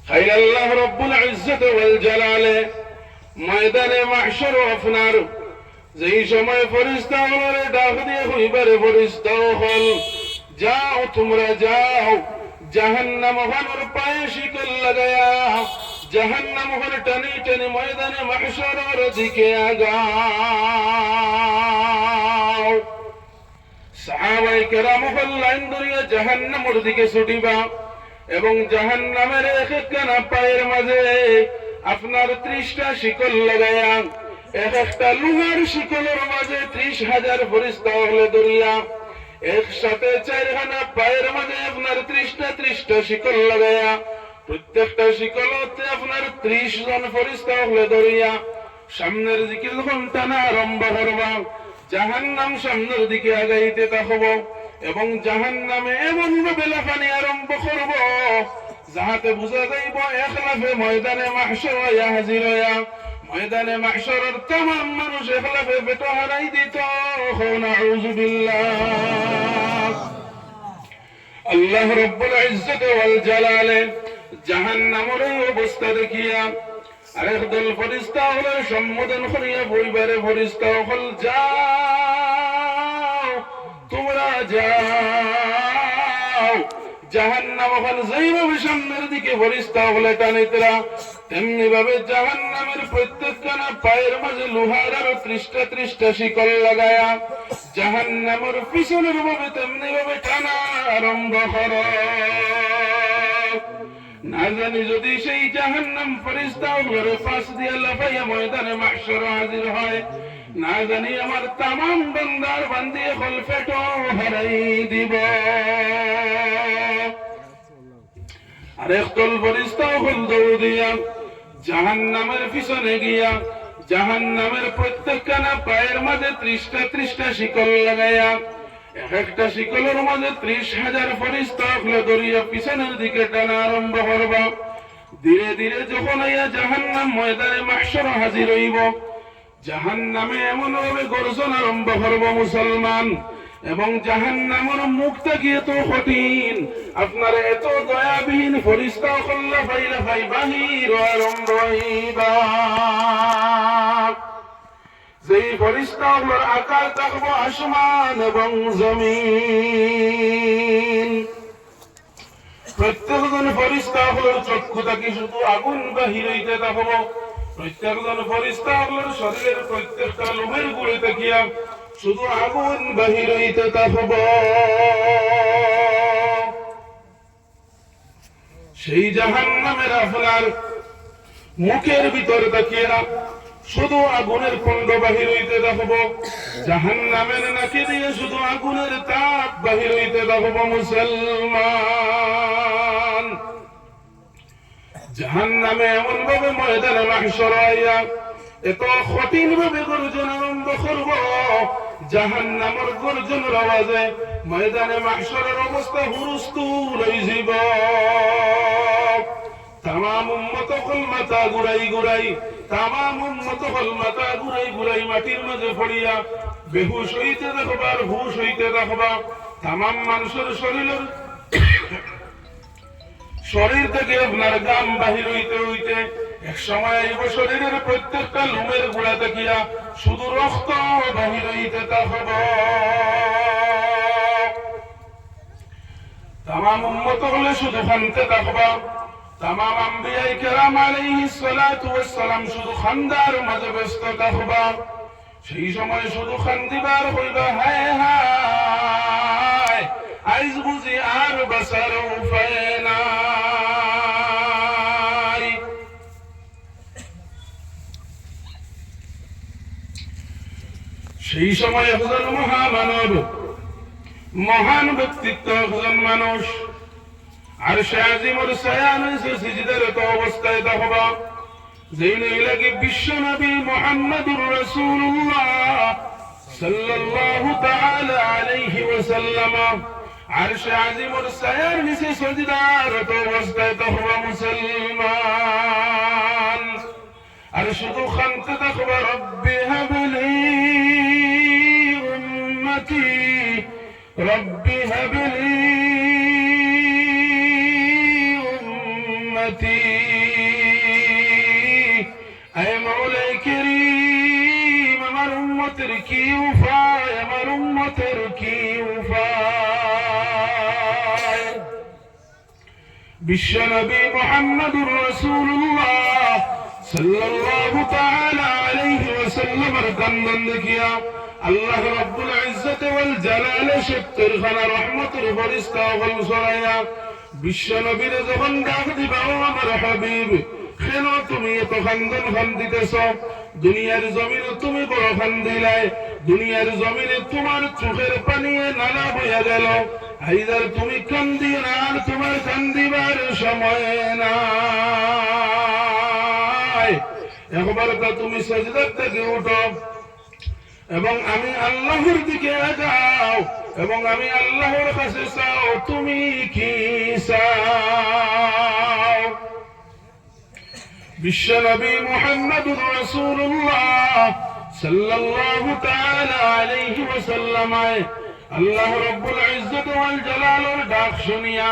খাইল আল্লাহ রব্বুল ইজ্জত ওয়াল জালালে ময়দানে মাহশর আপনার যেই সময় ফেরেশতা ওরে ডাক দিয়ে কইবারে ফেরেশতা হল যাও তোমরা যাও জাহান্নাম ওর পায়ে শিকল লাগায়া জাহান্নাম ওর টানি টানি ময়দানে মাহশরের দিকে আগাও। সাহাবায়ে কেরাম লাইন ধরিয়া জাহান্নামের দিকে ছুটিবা এবং জাহান্নামের এক একখানা পায়ের মাঝে আপনার 30টা শিকল লাগায়া এক একটা লোহার শিকলের মাঝে 30,000 ফেরেশতা হলে ধরিয়া একসাথে 4খানা পায়ের মাঝে আপনার 30টা শিকল লাগায়া প্রত্যেকটা শিকলতে আপনার 30 জন ফেরেশতা হলে ধরিয়া সামনের দিকে যখন টানা আরম্ভ করবা জাহান্নাম সামনের দিকে আগাইতে থাকব এবং জাহান্নামে এমন ভাবে লাফানি আরম্ভ করব যাহাতে বুঝা যাইব এক লাফে ময়দানে মাহশর হইয়া হাজির হইয়া ময়দানে মাহশরের तमाम মানুষ এক লাফে পেট হারাই দিত। নাউযু বিল্লাহ। আল্লাহ রাব্বুল ইজ্জত ওয়াল জালালে জাহান্নামের অবস্থা দেখিয়া আরেক দল ফেরেশতা হলে সম্বোধন করিয়া বইবারে ফেরেশতা হল যাও তোমরা যাও। জাহান্নাম ওখানে যেইভাবে সামনের দিকে ফেরেশতা হলে টানিতরা তেমনি ভাবে জাহান্নামের প্রত্যেকখানা পায়ের মাঝে লোহার আর 30টা শিকল লাগায়া জাহান্নামের পিছনের ভাবে তেমনি ভাবে টানা আরম্ভ করো। না জানি যদি সেই জাহান্নাম ফেরেশতা ওরে পাশ দিয়ে লাফাইয়া ময়দানে মাহশর হাজির হয়, না জানি আমার तमाम বান্দার বান্দিয়ে হল পেট হারাই দিব। আরেক দল ফেরেশতা হল দৌড় দিয়া জাহান্নামের পিছনে গিয়া জাহান্নামের প্রত্যেকখানা পায়ের মাঝে 30টা শিকল লাগাইয়া এক একটা শিকলের মাঝে 30,000 ফেরেশতা হলে ধরিয়া পিছনের দিকে টানা আরম্ভ করবা। ধীরে ধীরে যখন আইয়া জাহান্নাম ময়দানে মাহশর হাজির হইব জাহান্নামে এমন ভাবে গর্জন আরম্ভ করব মুসলমান এবং জাহান্নামের মুখ থেকে এত কঠিন আপনার এত দয়াবিহীন ফেরেশতা কল্লা ফাইলা ফাই বাহির আরম্ভ হইবা। যেই ফেরেশতাগুলোর আকার থাকবো আসমান এবং জমিন। প্রত্যেকজন ফেরেশতাগুলোর চক্ষু থাকি শুধু আগুন বাহির হইতে থাকবো। প্রত্যেকজন ফেরেশতাগুলোর শরীরের প্রত্যেকটা লোমের গুড়ে থাকিয়া শুধু আগুন বাহির হইতে থাকব। সেই জাহান্নামের আপনার মুখের ভিতর তাকিয়া শুধু আগুনের কুণ্ড বাহির হইতে থাকব। জাহান্নামের নাকি দিয়ে শুধু আগুনের তাপ বাহির হইতে থাকব। মুসলমান জাহান্নামে এমন ভাবে ময়দানে মাহশর হইয়া এত কঠিন ভাবে গর্জন আরম্ভ করব জাহান্নামের গর্জনের আওয়াজে ময়দানে মাহশরের অবস্থা হুলস্থুল হয়ে যাব। तमाम उम्मत हल माथा घुराई घुराई तमाम उम्मत हल माथा घुराई घुराई माटिर माঝে পড়িয়া বেহুশ হইতে থাকবা আর হুশ হইতে থাকবা। तमाम মানুষের শরীর থেকে আপনার গাম বাহির হইতে হইতে এক সময় আইব শরীরের প্রত্যেকটা লোমের গোড়া থাকিয়া শুধু রক্ত বাহির হইতে থাকবা। तमाम उम्मत হলে শুধু কাঁদতে থাকবা। तमाम अंबियाए केराम आलैहिस सालातु ওয়াস সালাম শুধু খান্দার মাঝে ব্যস্ত থাকবা। সেই সময় শুধু খান্দিবার হইবা হায় হায় আইজ বুঝি আর বাসার উপায় নাই। সেই সময় একজন মহামানব মহান ব্যক্তিত্ব একজন মানুষ আরশে আজিমের ছায়া নিচে সিজদারত অবস্থায় থাকবা। যেই লাগি বিশ্ব নবী মুহাম্মদুর রাসূলুল্লাহ সাল্লাল্লাহু তাআলা আলাইহি ওয়াসাল্লাম আরশে আজিমের ছায়ার নিচে সিজদারত অবস্থায় থাকবা। মুসলমান আর শুধু খানতে থাকবা রব্বি হাবলি উম্মতি রব্বি হাবলি উম্মতি আয় মাওলাই কারীম আমার উম্মতের কি উপায় আমার উম্মতের কি উপায় বিশ্বনবী মুহাম্মদুর রাসূলুল্লাহ সাল্লাল্লাহু তাআলা আলাইহি ওয়াসাল্লামের কান্দন দেখিয়া আল্লাহ রাব্বুল ইজ্জত ওয়াল জালালে সত্তর খানা রহমতের ফেরেশতা বল ছড়াইয়া বিশ্বনবীর যখন ডাক দিবা ও আমার হাবিব কেন তুমি এত কান্দন কান্দিতেছ দুনিয়ার জমিনে তুমি বড় কান্দিলাই দুনিয়ার জমিনে তোমার চোখের পানি নালা বইয়া গেল হাইদার তুমি কান্দি না আর তোমার কান্দিবার সময় নাই একবার তা তুমি সাজদার থেকে উঠো এবং আমি আল্লাহর দিকে যাও এবং আমি আল্লাহর কাছে চাও তুমি কি চাও বিশ্বনবী মুহাম্মদুর রাসূলুল্লাহ সাল্লাল্লাহু তাআলা আলাইহি ওয়াসাল্লাম আল্লাহ রাব্বুল ইজ্জত ওয়াল জালালের ডাক শুনিয়া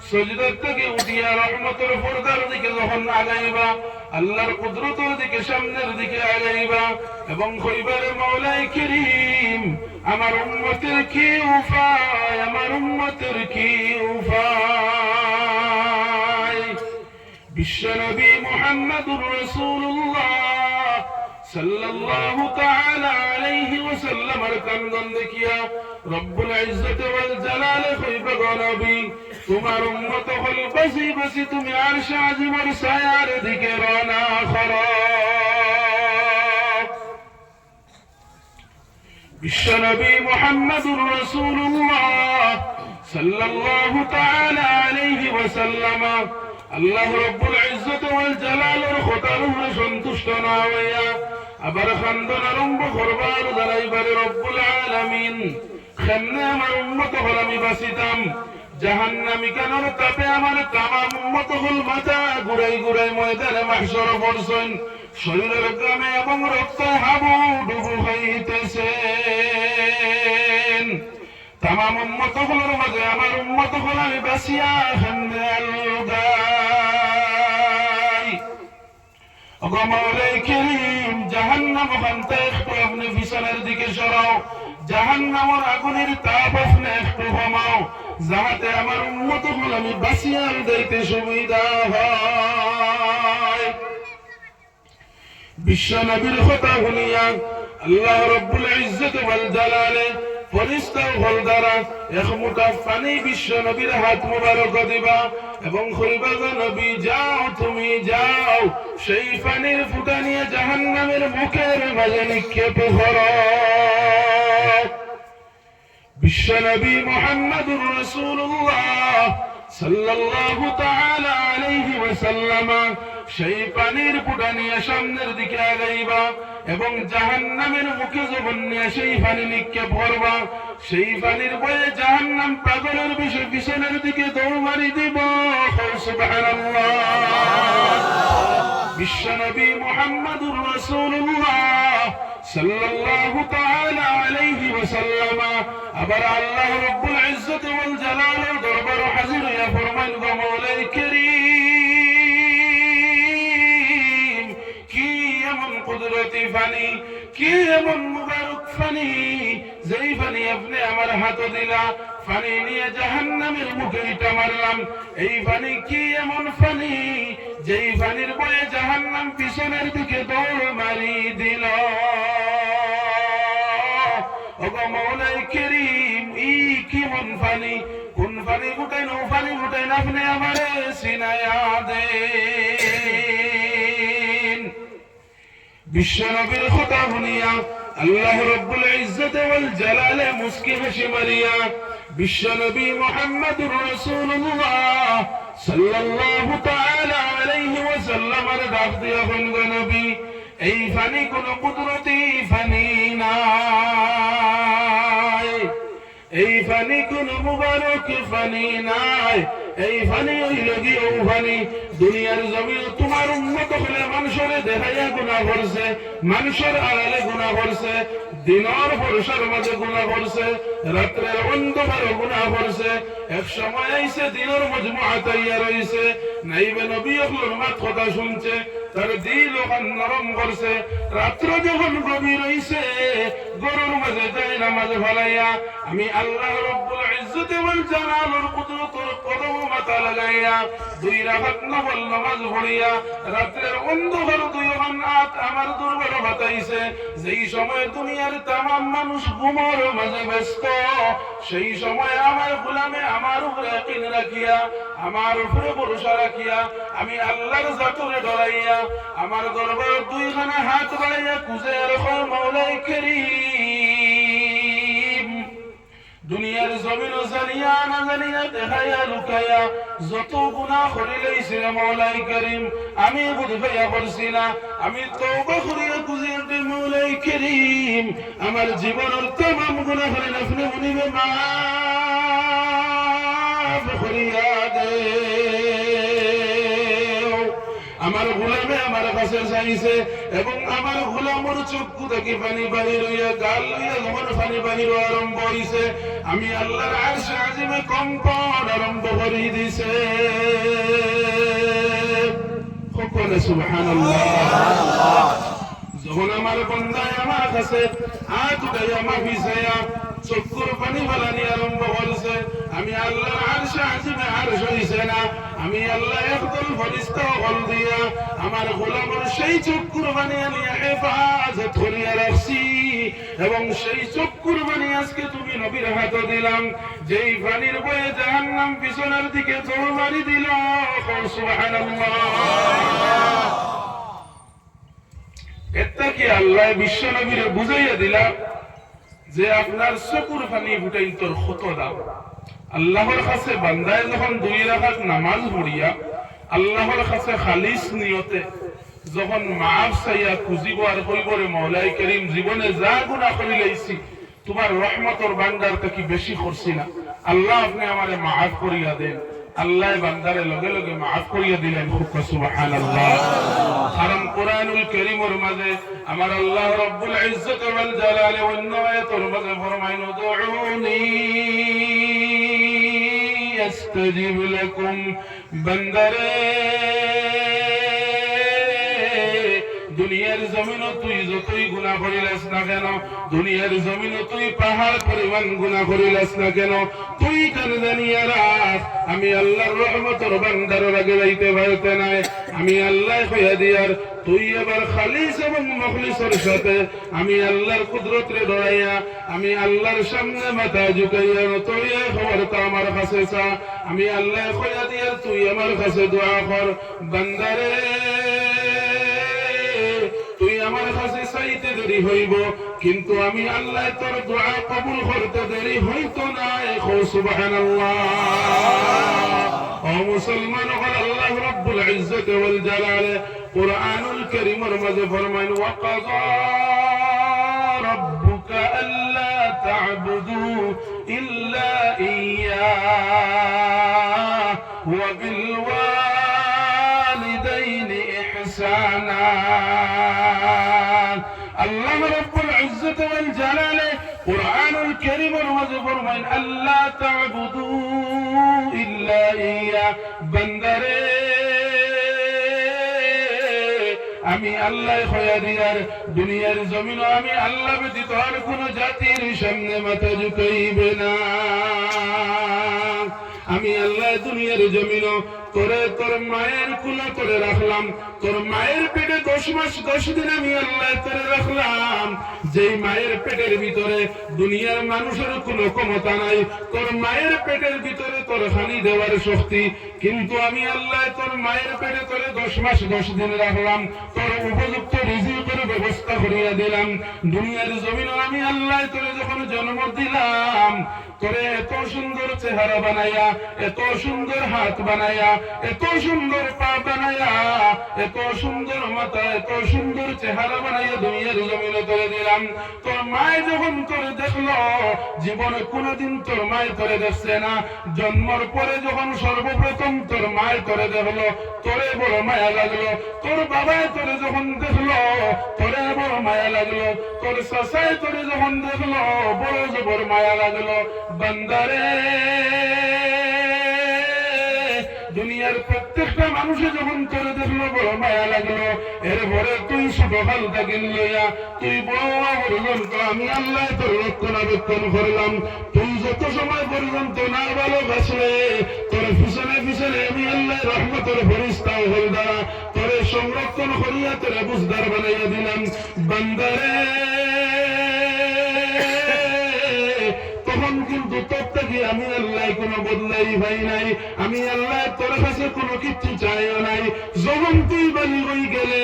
সাজদা থেকে উঠিয়া রহমতের পর্দার দিকে যখন আগাইবা আল্লাহর কুদরতের দিকে সামনের দিকে আগাইবা এবং কইবারে মাওলাই কারীম আমার উম্মতের কি উপায় আমার উম্মতের কি উপায় বিশ্বনবী মুহাম্মদুর রাসূলুল্লাহ সাল্লাল্লাহু তাআলা আলাইহি ওয়াসাল্লামের কান্দন দেখিয়া রব্বুল ইজ্জত ওয়াল জালালে কইবা গো নবী তোমার উম্মত হল বসি বসি তুমি আরশ আজিমের ছায়ার দিকে রওনা করো বিশ্বনবী মুহাম্মদুর রাসূলুল্লাহ সাল্লাল্লাহু তাআলা আলাইহি ওয়াসাল্লাম আল্লাহ রাব্বুল ইজ্জত ওয়াল জালালের খোদার উপরে সন্তুষ্ট না হইয়া আবার খান্দন আরম্ভ করবার জানাইবারে রব্বুল আলামিন কেমনে আমার উম্মত হল আমি বাঁচিতাম জাহান্নামী কেনর তাপে আমার তামাম উম্মত হল মাথা ঘুরাই ঘুরাই ময়দানে মাহশর পড়ছেন শরীরের গ্রামে এবং রক্ত হাবু ডুবু হইতেছে তামাম উম্মত হলের মাঝে আমার উম্মত হল আমি বাঁচিয়া কেমনে আলগাই ওগো মাওলাই কারীম জাহান্নাম ওখানতে একটু আপনি পিছনের দিকে সরাও জাহান্নামের আগুনের তাপ আপনি একটু কমাও যাহাতে আমার উম্মত হল আমি বাঁচিয়া দিতে সুবিধা হয় বিশ্বনবীর কথা শুনিয়া আল্লাহ রাব্বুল ইজ্জত ওয়াল জালালে ফেরেশতা হল দ্বারা এক মুঠা পানি বিশ্বনবীর হাত মুবারক দিবা এবং কইবা গো নবী যাও তুমি যাও সেই পানির ফুটা নিয়ে জাহান্নামের মুখের মাঝে নিক্ষেপ করো বিশ্বনবী মুহাম্মদুর রাসূলুল্লাহ সাল্লাল্লাহু তাআলা আলাইহি ওয়াসাল্লাম সেই পানির ফুটা নিয়ে সামনের দিকে আগাইবা এবং জাহান্নামের মুখে যখন নিয়ে সেই পানি নিক্ষেপ করবা সেই পানির বয়ে জাহান্নাম পাগলের বিষয় পিছনের দিকে দৌড় মারি দিব সুবহানাল্লাহ বিশ্বনবী মুহাম্মদুর রাসূলুল্লাহ সাল্লাল্লাহু তাআলা আলাইহি ওয়াসাল্লাম আবার আল্লাহ রাব্বুল ইজ্জত ওয়াল জালালের দরবারে হাজির হইয়া ফরমান গো মাওলাই কারীম কি এমন কুদরতি পানি কি এমন মুবারক পানি যেই পানি আপনি আমার হাতে দিলা পানি নিয়ে জাহান্নামের মুখে ইটা মারলাম এই পানি কি এমন পানি যেই পানির বয়ে জাহান্নাম পিছনের দিকে দৌড় মারি দিল ওগো মাওলাই কারীম ই কি মন পানি কোন পানি ফুটাইন ও পানি ফুটাইন আপনি আমারে সিনায়া দেন বিশ্বনবীর কথা শুনিয়া আল্লাহ রাব্বুল ইজ্জত ওয়াল জালালে মুস্কি হাসি মারিয়া বিশ্বনবী মুহাম্মদুর রাসূলুল্লাহ সাল্লাল্লাহু তাআলা আলাইহি ওয়াসাল্লামের ডাক দিয়া বলেন গো নবী এই পানি কোন কুদরতি পানি না এই পানি কোন মুবারক পানি নাই এই পানি হইল গিয়ে ও পানি দুনিয়ার জমিন তোমার উম্মত হলে মানুষের দেখাইয়া গুনাহ করছে মানুষের আড়ালে গুনাহ করছে দিনের বর্ষার মাঝে গুনাহ করছে রাত্রের অন্ধকারে গুনাহ করছে এক সময় আইছে দিনের মজমুআ তৈয়ার হইছে, নাইবে নবী হলোর মাত কথা শুনছে, তার দিল ওখান নরম করছে। রাত্র যখন গভীর হইছে, গরুর মাঝে যাই নামাজ ফলাইয়া আমি আল্লাহ রব্বুল ইজ্জত ওয়াল জালালের কুদরতের কদম মাথা লাগাইয়া 2 রাকাত নফল নামাজ পড়িয়া রাতের অন্ধকার 2 রাকাত আমার দুর্বল বাতাইছে। যেই সময় দুনিয়ার তামাম মানুষ ঘুমের মাঝে ব্যস্ত, সেই সময় আমার গোলামে আমার উপরে ইয়াকিন রাখিয়া, আমার উপরে ভরসা রাখিয়া আমি আল্লাহর জাতুরে ডরাইয়া আমার দরবারে 2 খানা হাত বাড়াইয়া কুজে রাখো মাওলাই করিম। দুনিয়ার জমিন জানিয়া না জানিয়া দেখাইয়া লুকাইয়া যত গুনাহ করিলেইছে মাওলাই করিম আমি বুঝ ভাইয়া করছি না, আমি তওবা করিয়া কুজিয়াতে মাওলাই করিম আমার জীবনের तमाम গুনাহ হলেন আপনি মনিবে মাফ করিয়া দে। আমার গোলামে আমার কাছে চাইছে এবং আমার গোলামের চক্ষু থেকে পানি বাহির হইয়া গাল লইয়া যখন পানি বাহির আরম্ভ হইছে, আমি আল্লাহর আরশে আজিমে কম্পন আরম্ভ করে দিছে। সকলে সুবহানাল্লাহ। যখন আমার বান্দায় আমার কাছে হাত উঠাইয়া মাফি চাইয়া চক্ষুর পানি বালানি আরম্ভ করছে, আমি আল্লাহর আরশে আজিমে আরশ হইছে না, আমি আল্লাহ একদল ফেরেশতা হল দিয়া আমার গোলামের সেই চক্ষুর পানি আনিয়া হেফাজত করিয়া রাখছি এবং সেই চক্ষুর পানি আজকে তুমি নবীর হাতে দিলাম, যেই পানির বয়ে জাহান্নাম পিছনের দিকে দৌড় মারি দিল। সুবহানাল্লাহ। এটা কি আল্লাহ বিশ্ব নবীরে বুঝাইয়া দিলা যে আপনার চকুর পানি ফুটাই তোর কত দাম। আল্লাহর কাছে বান্দায় যখন 2 রাকাত নামাজ পড়িয়া আল্লাহর কাছে খালিস নিয়তে যখন মাফ চাইয়া খুঁজিব আর কইব রে মাওলাই করিম জীবনে যা গুনাহ করি লাইছি তোমার রহমতের ভান্ডার কি বেশি করছি না, আল্লাহ আপনি আমারে মাফ করিয়া দেন। আল্লাহ বান্দারে লগে লগে মাফ করিয়া দিলেন। সুবহানাল্লাহ। কারণ কোরআনুল কারীমের মাঝে আমার আল্লাহ রব্বুল ইজ্জত ওয়াল জালাল অন্য আয়াতের মাঝে ফরমাইন দুউনি ইস্তাজিব লাকুম, বান্দারে দুনিয়ার জমিনে তুই যতই গুনাহ করিলাস না কেন, দুনিয়ার জমিনে তুই পাহাড় পরিমাণ গুনাহ করিলাস না কেন, তুই কান জানিয়া রাখ আমি আল্লাহর রহমতের ভান্ডারের আগে যাইতে পারতে নাই। আমি আল্লাহ কইয়া দিয়ার তুই এবার খালিস এবং মুখলিসের সাথে আমি আল্লাহর কুদরতরে ধরাইয়া আমি আল্লাহর সামনে মাথা ঝুঁকাইয়া তুই খবরটা আমার কাছে চা, আমি আল্লাহ কইয়া দিয়ার তুই আমার কাছে দোয়া কর। বান্দারে তুই আমার কাছে চাইতে দেরি হইব কিন্তু আমি আল্লাহ তোর দোয়া কবুল করতে দেরি হইতো না। সুবহানাল্লাহ। ও মুসলমান, আল্লাহ রব্বুল ইজ্জত ওয়াল জালাল কুরআনুল কারীমের মাঝে ফরমাইন ওয়াকাযা রাব্বুকা আল্লা তা'বুদু ইল্লা ইয়্যাহু ওয়া বিল ওয়ালিদাইনি ইহসানা। আল্লাহ রব্বুল ইজ্জত ওয়াল জালাল কুরআনুল কারীমের মাঝে ফরমাইন আল্লা তা'বুদু ইল্লা ইয়্যা, বান্দারে আমি আল্লাহ খয়া দিয়ার দুনিয়ার জমিন আমি আল্লাহ ব্যতীত আর কোন জাতির সামনে মাথা ঝুঁকাইবে না। আমি আল্লাহ দুনিয়ার জমিন তোরে তোর মায়ের কুলে তোরে রাখলাম, তোর মায়ের পেটে 10 মাস 10 দিন আমি আল্লাহ তোরে রাখলাম। যেই মায়ের পেটের ভিতরে দুনিয়ার মানুষের কোনো ক্ষমতা নাই, তোর মায়ের পেটের ভিতরে তোর হানি দেওয়ার শক্তি, কিন্তু আমি আল্লাহ তোর মায়ের পেটে তোরে 10 মাস 10 দিন রাখলাম, তোর উপযুক্ত রিজিকের ব্যবস্থা করিয়া দিলাম। দুনিয়ার জমিন আমি আল্লাহ তোরে যখন জন্ম দিলাম তোরে এত সুন্দর চেহারা বানাইয়া, এত সুন্দর হাত বানাইয়া, এত সুন্দর পা বানাইয়া, এত সুন্দর মাথা, এত সুন্দর চেহারা বানাইয়া দুনিয়ার জমিনে তোরে দিলাম। তোর মায় যখন তোরে দেখলো, জীবনে কোনোদিন তোর মায় তোরে দেখছে না, জন্মের পরে যখন সর্বপ্রথম তোর মায় তোরে দেখলো তোরে বড় মায়া লাগলো, তোর বাবায় তোরে যখন দেখলো তোরে বড় মায়া লাগলো, তোর চাচায় তোরে যখন দেখলো বড় জবর মায়া লাগলো। বান্দারে প্রত্যেকটা মানুষে যখন তোরে দেখলো বড় মায়া লাগলো, এরপরে তুই ছোট কাল থাকিল লইয়া তুই বড় পর্যন্ত আমি আল্লাহ তোর রক্ষণাবেক্ষণ করলাম। তুই যত সময় পর্যন্ত না ভালোবাসলে তোর পিছনে পিছনে আমি আল্লাহ রহমতের ফেরেশতাও হল দ্বারা তোরে সংরক্ষণ করিয়া তোরে বুঝদার বানাইয়া দিলাম। বান্দারে তখন কিন্তু তোর থেকে আমি আল্লাহ কোনো বদলাই ভাই নাই, আমি আল্লাহ তোর কাছে কোনো কিছু চাইও নাই। যখন তুই বালি হয়ে গেলে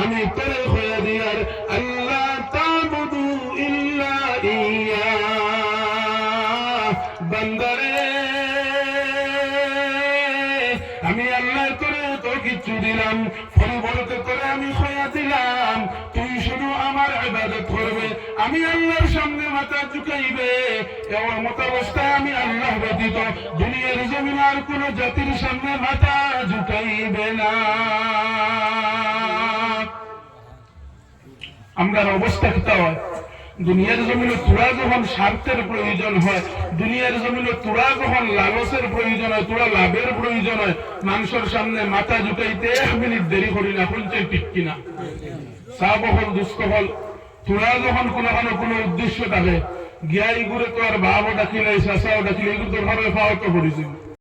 আমি তোরে হইয়া দিয়ার আল্লাহ তাবুদু ইল্লা ইয়া। বান্দারে আমি আল্লাহ তোরে তো কিছু দিলাম, পরিবর্তে করে আমি হইয়া দিলাম তুই শুধু আমার ইবাদত করবে, আমি আল্লাহর সামনে মাথা ঝুঁকাইবে। এমন মত অবস্থায় আমি আল্লাহ ব্যতীত দুনিয়ার জমিন আর কোন জাতির সামনে মাথা ঝুঁকাইবে না। আমরা অবস্থা কি হয়, দুনিয়ার জমিনে তোরা যখন স্বার্থের প্রয়োজন হয়, দুনিয়ার জমিনে তোরা যখন লালসের প্রয়োজন হয়, তোরা লাভের প্রয়োজন হয়, মানুষের সামনে মাথা ঝুঁকাইতে 1 মিনিট দেরি করি না। শুনছে ঠিক কিনা? সাব হল দুস্থ হল, তোরা যখন কোনো উদ্দেশ্য থাকে গিয়াই ঘুরে তো আর বাবও ডাকিলে চাষাও ডাকিলে এগুলো তো ঘরে পাওয়া তো পড়েছিল।